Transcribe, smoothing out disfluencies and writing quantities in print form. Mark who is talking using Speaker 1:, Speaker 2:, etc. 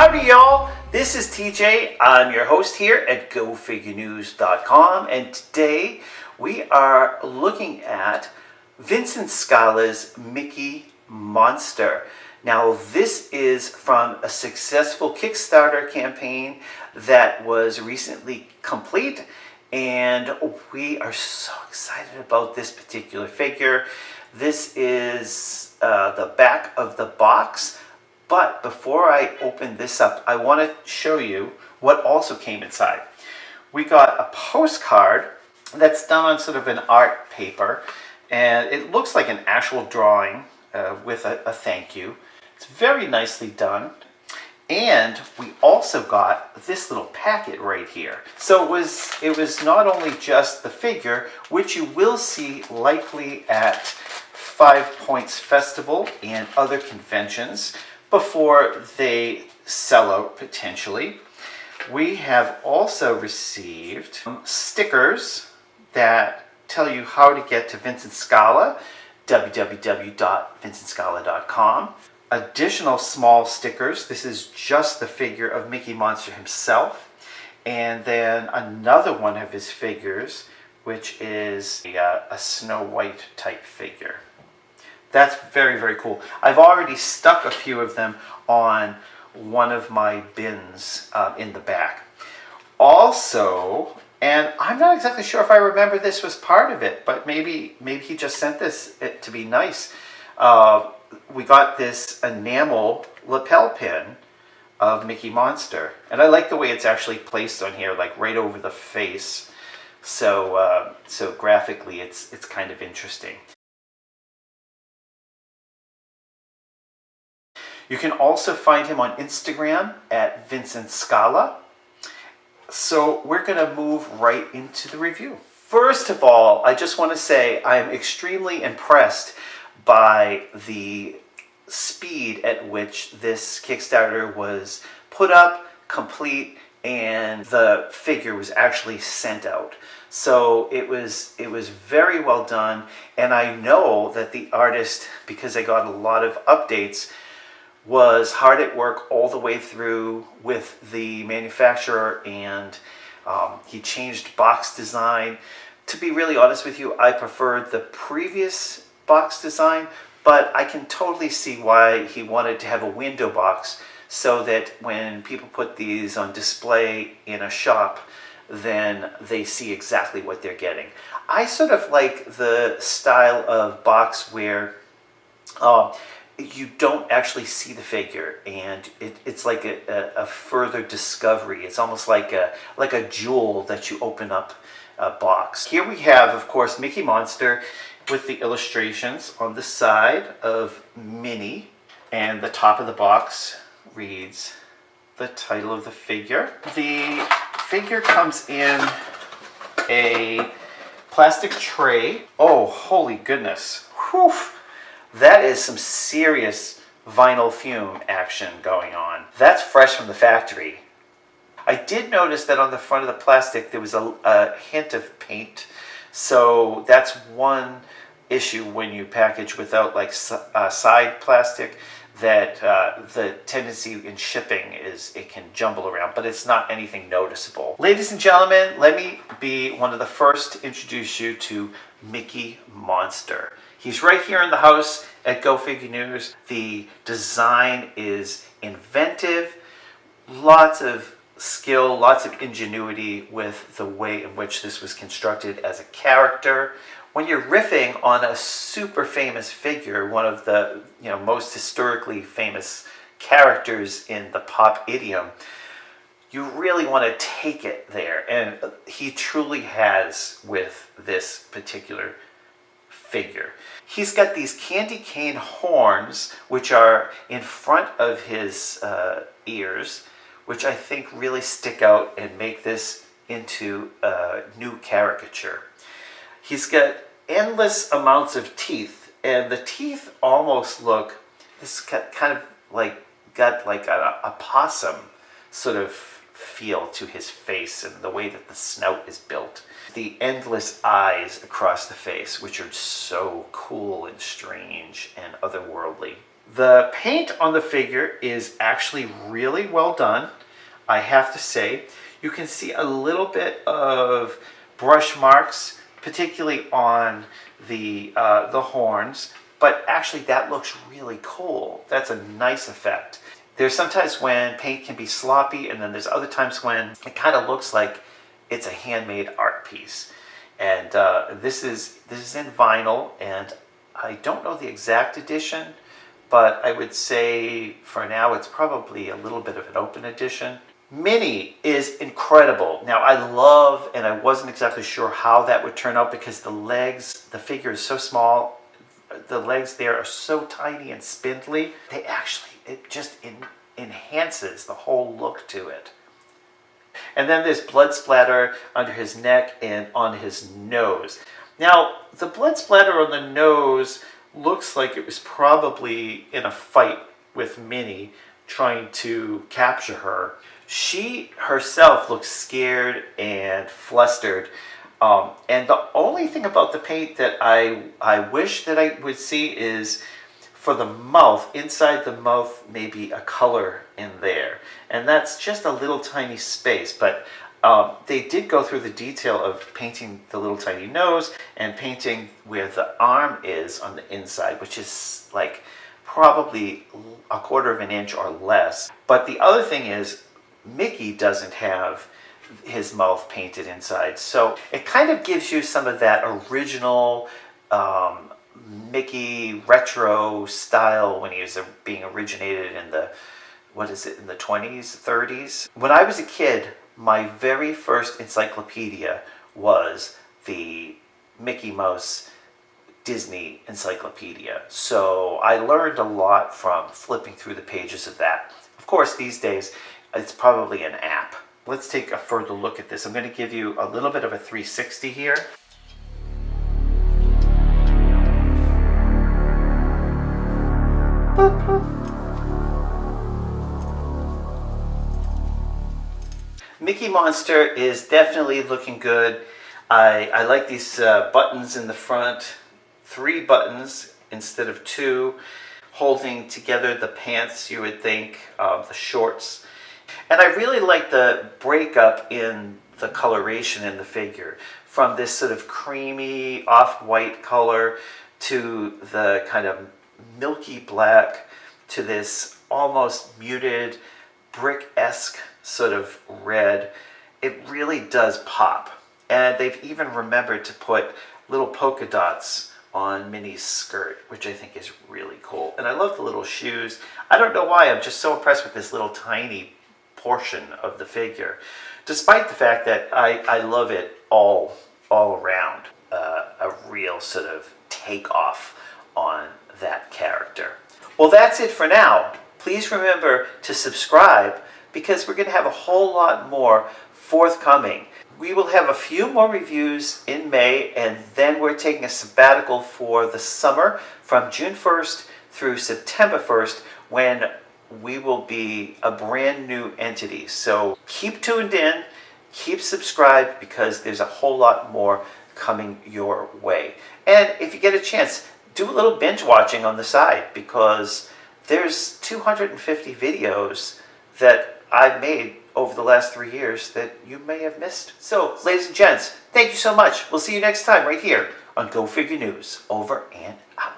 Speaker 1: Howdy y'all, this is TJ. I'm your host here at GoFigureNews.com, and today we are looking at Vincent Scala's Mickey Monster. Now this is from a successful Kickstarter campaign that was recently complete, and we are so excited about this particular figure. This is the back of the box. But before I open this up, I want to show you what also came inside. We got a postcard that's done on sort of an art paper, and it looks like an actual drawing with a thank you. It's very nicely done. And we also got this little packet right here. So it was not only just the figure, which you will see likely at 5 Points Festival and other conventions, before they sell out potentially. We have also received stickers that tell you how to get to Vincent Scala, www.vincentscala.com. Additional small stickers. This is just the figure of Mickey Monster himself. And then another one of his figures, which is a Snow White type figure. That's very, very cool. I've already stuck a few of them on one of my bins in the back. Also, and I'm not exactly sure if I remember this was part of it, but maybe he just sent this to be nice. We got this enamel lapel pin of Mickey Monster. And I like the way it's actually placed on here, like right over the face. So, so graphically, it's kind of interesting. You can also find him on Instagram at Vincent Scala. So we're going to move right into the review. First of all, I just want to say I'm extremely impressed by the speed at which this Kickstarter was put up, complete, and the figure was actually sent out. So it was very well done, and I know that the artist, because I got a lot of updates, was hard at work all the way through with the manufacturer, and he changed box design. To be really honest with you, I preferred the previous box design, but I can totally see why he wanted to have a window box so that when people put these on display in a shop, then they see exactly what they're getting. I sort of like the style of box where you don't actually see the figure, and it's like a further discovery. It's almost like a jewel that you open up a box. Here we have, of course, Mickey Monster with the illustrations on the side of Minnie, and the top of the box reads the title of the figure. The figure comes in a plastic tray. Oh, holy goodness. Whew. That is some serious vinyl fume action going on. That's fresh from the factory. I did notice that on the front of the plastic there was a hint of paint. So that's one issue when you package without like side plastic, that the tendency in shipping is it can jumble around, but it's not anything noticeable. Ladies and gentlemen, let me be one of the first to introduce you to Mickey Monster. He's right here in the house at Go Figure News. The design is inventive, lots of skill, lots of ingenuity with the way in which this was constructed as a character. When you're riffing on a super famous figure, one of the most historically famous characters in the pop idiom, you really want to take it there, and he truly has with this particular figure. He's got these candy cane horns, which are in front of his ears, which I think really stick out and make this into a new caricature. He's got endless amounts of teeth, and the teeth almost look, this kind of like got like a possum sort of feel to his face, and the way that the snout is built. The endless eyes across the face, which are so cool and strange and otherworldly. The paint on the figure is actually really well done, I have to say. You can see a little bit of brush marks, particularly on the horns, but actually that looks really cool. That's a nice effect. There's sometimes when paint can be sloppy, and then there's other times when it kind of looks like it's a handmade art piece. And this is in vinyl, and I don't know the exact edition, but I would say for now it's probably a little bit of an open edition. Minnie is incredible. Now I love, and I wasn't exactly sure how that would turn out because the legs, the figure is so small, the legs there are so tiny and spindly. They actually, it just enhances the whole look to it. And then there's blood splatter under his neck and on his nose. Now, the blood splatter on the nose looks like it was probably in a fight with Minnie trying to capture her. She herself looks scared and flustered. And the only thing about the paint that I wish that I would see is for the mouth, inside the mouth, maybe a color in there. And that's just a little tiny space, but they did go through the detail of painting the little tiny nose and painting where the arm is on the inside, which is like probably a quarter of an inch or less. But the other thing is, Mickey doesn't have his mouth painted inside, so it kind of gives you some of that original Mickey retro style when he was being originated in the, what is it, in the 20s, 30s. When I was a kid, my very first encyclopedia was the Mickey Mouse Disney encyclopedia. So I learned a lot from flipping through the pages of that. Of course, these days, it's probably an app. Let's take a further look at this. I'm going to give you a little bit of a 360 here. Mickey Monster is definitely looking good. I like these buttons in the front, 3 buttons instead of 2, holding together the pants, you would think, the shorts. And I really like the breakup in the coloration in the figure, from this sort of creamy off-white color to the kind of milky black to this almost muted brick-esque sort of red. It really does pop. And they've even remembered to put little polka dots on Minnie's skirt, which I think is really cool. And I love the little shoes. I don't know why, I'm just so impressed with this little tiny portion of the figure, despite the fact that I love it all around. A real sort of takeoff on that character. Well, that's it for now. Please remember to subscribe, because we're going to have a whole lot more forthcoming. We will have a few more reviews in May, and then we're taking a sabbatical for the summer from June 1st through September 1st, when we will be a brand new entity. So keep tuned in, keep subscribed, because there's a whole lot more coming your way. And if you get a chance, do a little binge watching on the side, because there's 250 videos that I've made over the last 3 years that you may have missed. So, ladies and gents, thank you so much. We'll see you next time right here on Go Figure News. Over and out.